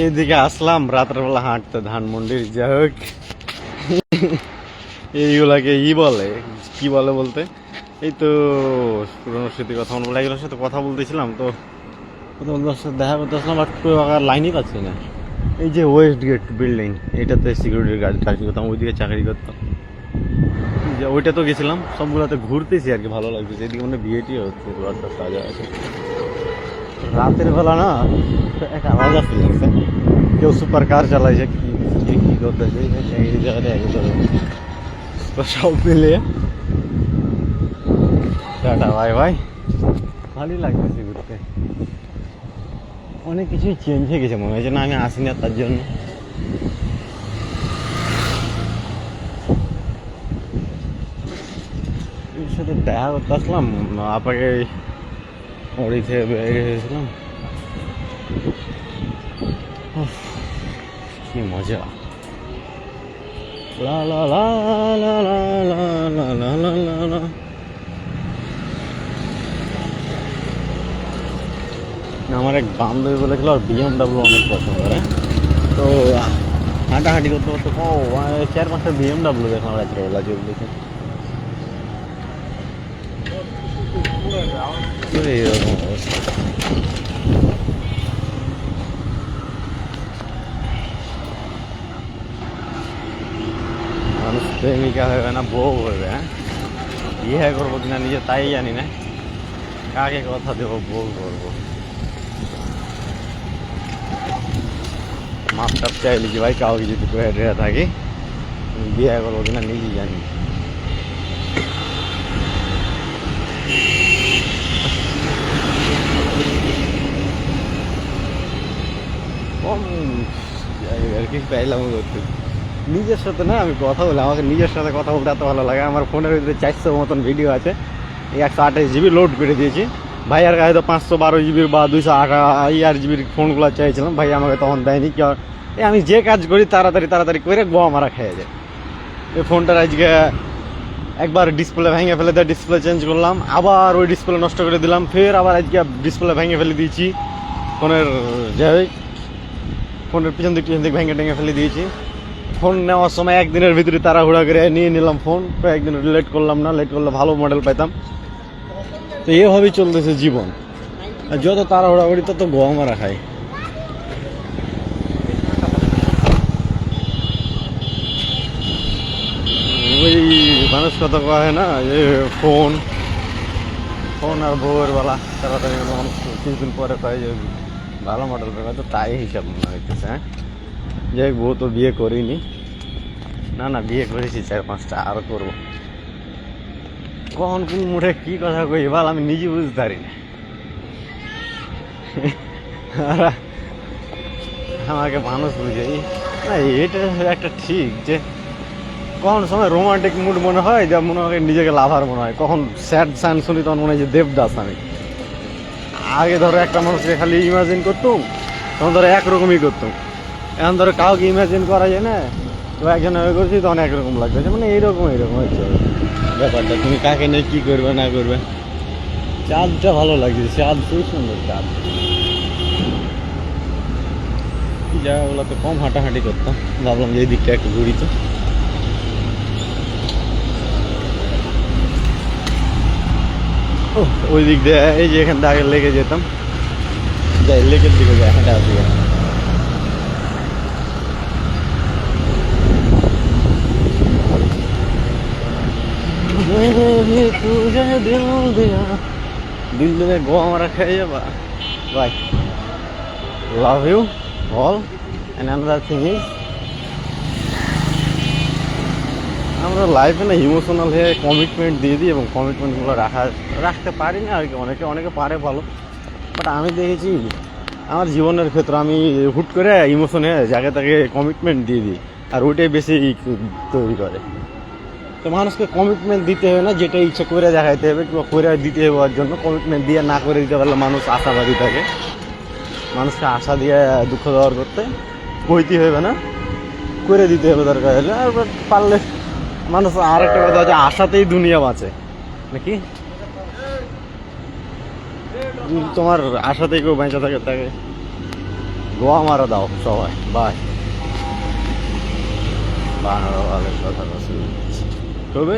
এইদিকে আসলাম রাত্রেবেলা হাঁটতে ধানমন্ডির, যাই হোক এইগুলাকে বলে কি বলে বলতে, এই তো পুরোনো স্মৃতির কথা মনে পড়ে, এগুলোর সাথে কথা বলতেছিলাম তো, কথা বলতে সাথে দেখা করতে আসলাম, বাট লাইনই পাচ্ছি না। এই যে ওয়েস্ট গেট বিল্ডিং, এটাতে সিকিউরিটির গার্ড চাকরি করতাম, ওইদিকে চাকরি করতাম, যে ওইটা তো গেছিলাম, সবগুলোতে ঘুরতেছি আর কি, ভালো লাগতেছে। এদিকে মানে বিয়েটি হচ্ছে, তাজা আছে। রাতের বেলা না একটা আলাদা ফিলিংস, কেউ সুপার কার চালাইছে, কি করতেছে এই জায়গাটা তো সব মিলিয়ে টাটা ভাই ভাই, ভালোই লাগতেছে ঘুরতে। অনেক কিছুই চেঞ্জ হয়ে গেছে মনে হয়েছে, না আমি আসি না তার জন্য। এর সাথে দেখা করতে আসলাম, আপনাকে ওড়ি থেকে বেরিয়ে হয়েছিলাম, কি মজা। লা লা লা লা লা লা লা লা লা লা লা। আমার এক বান্ধবী বলেছিল আর BMW অনেক পছন্দ করে, তো হাঁটাহাঁটি করতে করতে 4-5টা BMW দেখলাম রাত্রেবেলা চলতেছে। এরকম অবস্থা। মানুষ প্রেমিকা হবে না বউ হবে, হ্যাঁ বিয়ে করবো কিনা নিজে তাই জানি না, কাকে কথা দেবো বউ করবো। মাপটাপ চাইলে কি ভাই কাউকে যদি করে থাকি, বিয়ে করবো কিনা নিজেই জানি। কম আর কি পাইলাম করতে নিজের সাথে না, আমি কথা বলি, আমাকে নিজের সাথে কথা বলতে এত ভালো লাগে। আমার ফোনের ভিতরে 400 মতন ভিডিও আছে, 128 জিবি লোড করে দিয়েছি। ভাইয়ার কাছে তো 512 জিবির বা 208 জিবির ফোনগুলো চাইছিলাম, ভাই আমাকে তখন দেয়নি। কি আমি যে কাজ করি তাড়াতাড়ি করে গোয়া মারা খেয়ে যায়। এই ফোনটার আজকে একবার ডিসপ্লে ভেঙে ফেলে দেয়, ডিসপ্লে চেঞ্জ করলাম, আবার ওই ডিসপ্লে নষ্ট করে দিলাম, ফের আবার আজকে ডিসপ্লে ভেঙে ফেলে দিয়েছি ফোনের, যাই ফোনের পিছন দিক ভেঙে টেঙে ফেলে দিয়েছি। ফোন নেওয়ার সময় একদিনের ভিতরে তাড়াহুড়া করে নিয়ে নিলাম ফোন, তো একদিন লেট করলাম না, লেট করলে ভালো মডেল পাইতাম। তো এভাবেই চলতেছে জীবন, আর যত তাড়াহুড়া করি তত গোয়া মারা খাই। ওই মানুষ কথা কয় না যে ফোন আর বউয়ের বেলা তাড়াতাড়ি মানুষ কিছুদিন পরে পাই যে ভালো মডেল পেয়ে, তো তাই হিসাব মনে হইতেছে। হ্যাঁ যাই হোক, বউ তো বিয়ে করিনি, না বিয়ে করেছি 4-5টা, আরো করবো। কখন কোন মুঠে কি কথা কই এবার আমি নিজে বুঝতে পারি না। আমাকে মানুষ বুঝে না, এটা একটা ঠিক যে কখন সময় রোমান্টিক মুড মনে হয়, যা মনে হয় নিজেকে লাভার মনে হয়, কখন স্যাড সান শুনি তখন মনে হয় যে দেবদাস আমি। আগে ধরো একটা মানুষকে খালি ইমাজিন করতাম, তখন ধরো একরকমই করতাম, এখন ধরো কাউকে ইমাজিন করা যায় না, তো একজন করছি তখন একরকম লাগবে, মানে এইরকম হচ্ছে ব্যাপারটা। তুমি কাকে নিয়ে কী করবে না করবে। চাঁদটা ভালো লাগছে, চাঁদ খুব সুন্দর চাঁদ। জায়গাগুলোতে কম হাঁটাহাঁটি করতাম, ভাবলাম যে এই দিকটা একটু ঘুরি। তো ওই দিক দিয়ে এই যে এখান থেকে আগে লেগে যেতাম, যাই লেকের দিকে যাই হাঁটা দিকে। দিল দিলে গোয়া মারা খেয়ে যাবা ভাই। Love you all and another thing is, আমরা লাইফে না ইমোশনাল হয়ে কমিটমেন্ট দিয়ে দিই এবং কমিটমেন্টগুলো রাখতে পারি না আর কি। অনেকে পারে ভালো, বাট আমি দেখেছি আমার জীবনের ক্ষেত্রে আমি হুট করে ইমোশনে জায়গা থেকে কমিটমেন্ট দিয়ে দিই, আর ওইটাই বেশি তৈরি করে। তো মানুষকে কমিটমেন্ট দিতে হবে না, যেটা ইচ্ছা করে দেখাইতে হবে কিংবা করে দিতে হবে, ওর জন্য কমিটমেন্ট দিয়ে না করে দিতে পারলে মানুষ আশাবাদী থাকে। মানুষকে আশা দিয়ে দুঃখ দেওয়ার করতে কইতে হবে না, করে দিতে হবে দরকার হলে। আর পারলে মানুষ আর একটা কথা হচ্ছে আশাতেই দুনিয়া বাঁচে নাকি, তোমার আশাতেই কেউ বেঁচে থাকে তাকে দোয়া মারা দাও সবাই, বাই। বানারও ভালো কথা বলছি, তবে